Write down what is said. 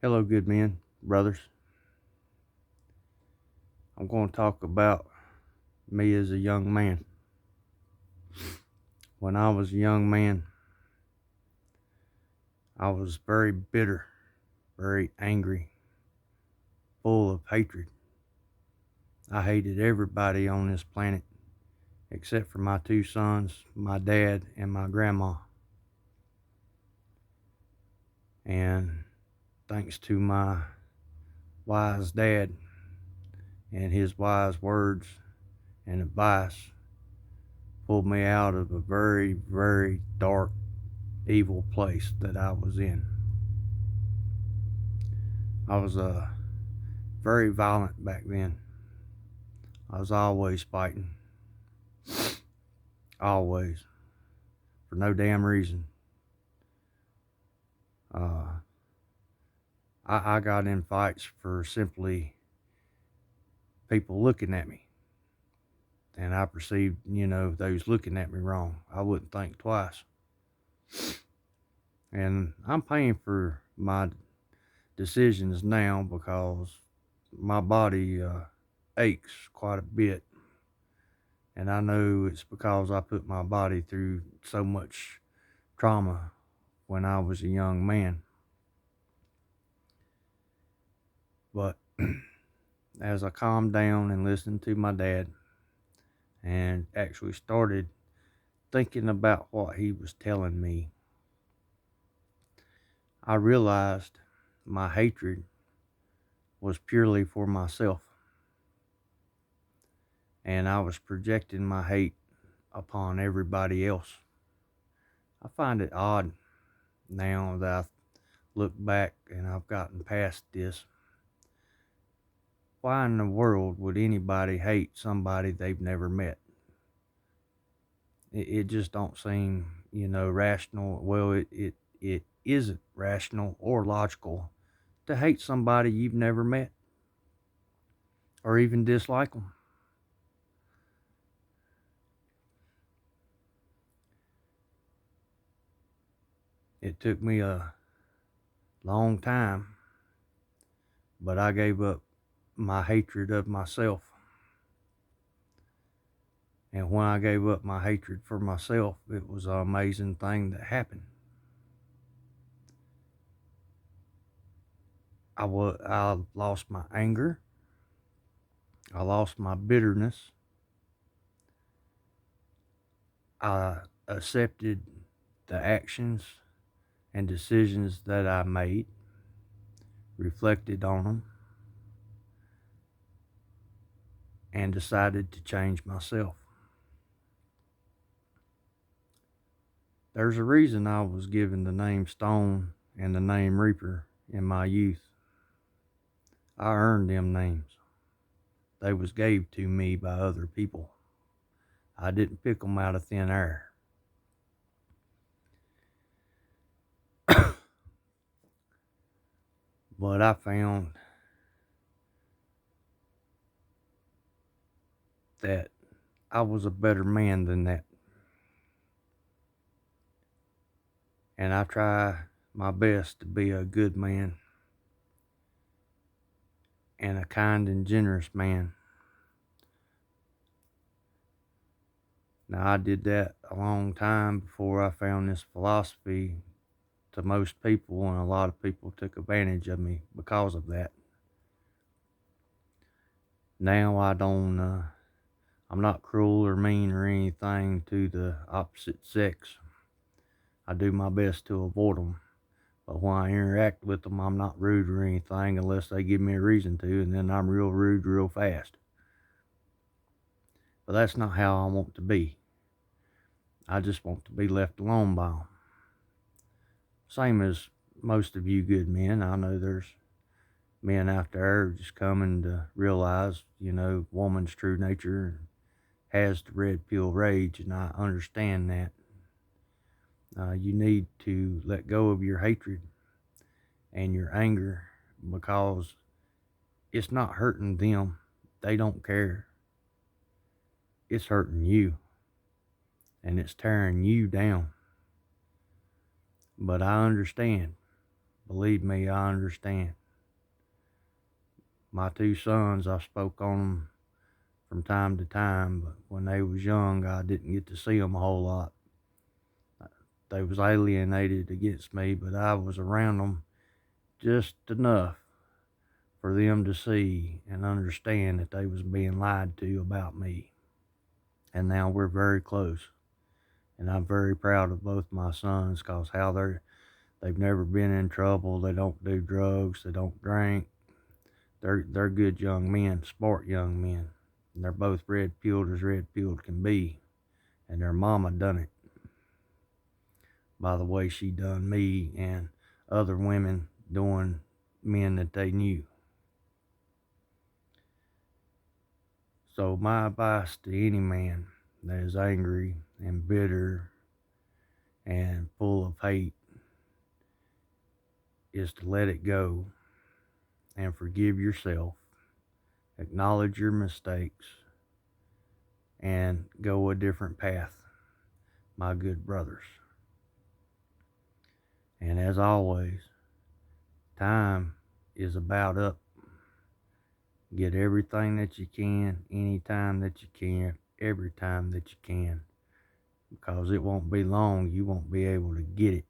Hello, good men, brothers. I'm going to talk about me as a young man. When I was a young man, I was very bitter, very angry, full of hatred. I hated everybody on this planet except for my two sons, my dad, and my grandma. And thanks to my wise dad and his wise words and advice, pulled me out of a very, very dark, evil place that I was in. I was very violent back then. I was always fighting. Always. For no damn reason. Uh, I got in fights for simply people looking at me. And I perceived, those looking at me wrong. I wouldn't think twice. And I'm paying for my decisions now because my body aches quite a bit. And I know it's because I put my body through so much trauma when I was a young man. But as I calmed down and listened to my dad and actually started thinking about what he was telling me, I realized my hatred was purely for myself. And I was projecting my hate upon everybody else. I find it odd now that I look back and I've gotten past this. Why in the world would anybody hate somebody they've never met? It just don't seem, rational. Well, it isn't rational or logical to hate somebody you've never met or even dislike them. It took me a long time, but I gave up my hatred of myself. And when I gave up my hatred for myself, it was an amazing thing that happened. I lost my anger. I lost my bitterness. I accepted the actions and decisions that I made, reflected on them, and decided to change myself. There's a reason I was given the name Stone and the name Reaper in my youth. I earned them names. They was gave to me by other people. I didn't pick them out of thin air. But I found that I was a better man than that. And I try my best to be a good man and a kind and generous man. Now, I did that a long time before I found this philosophy to most people, and a lot of people took advantage of me because of that. Now I'm not cruel or mean or anything to the opposite sex. I do my best to avoid them. But when I interact with them, I'm not rude or anything unless they give me a reason to, and then I'm real rude real fast. But that's not how I want to be. I just want to be left alone by them. Same as most of you good men. I know there's men out there just coming to realize, woman's true nature and has the red pill rage, and I understand that. You need to let go of your hatred and your anger because it's not hurting them. They don't care. It's hurting you and it's tearing you down. But I understand. believe me, I understand. My two sons, I spoke on them from time to time, but when they was young, I didn't get to see them a whole lot. They was alienated against me, but I was around them just enough for them to see and understand that they was being lied to about me. And now we're very close. And I'm very proud of both my sons because they've never been in trouble. They don't do drugs. They don't drink. They're good young men, smart young men. And they're both red-pilled as red-pilled can be. And their mama done it by the way she done me and other women doing men that they knew. So my advice to any man that is angry and bitter and full of hate is to let it go and forgive yourself, acknowledge your mistakes, and go a different path, my good brothers. And as always, time is about up. Get everything that you can, anytime that you can, every time that you can, because it won't be long you won't be able to get it.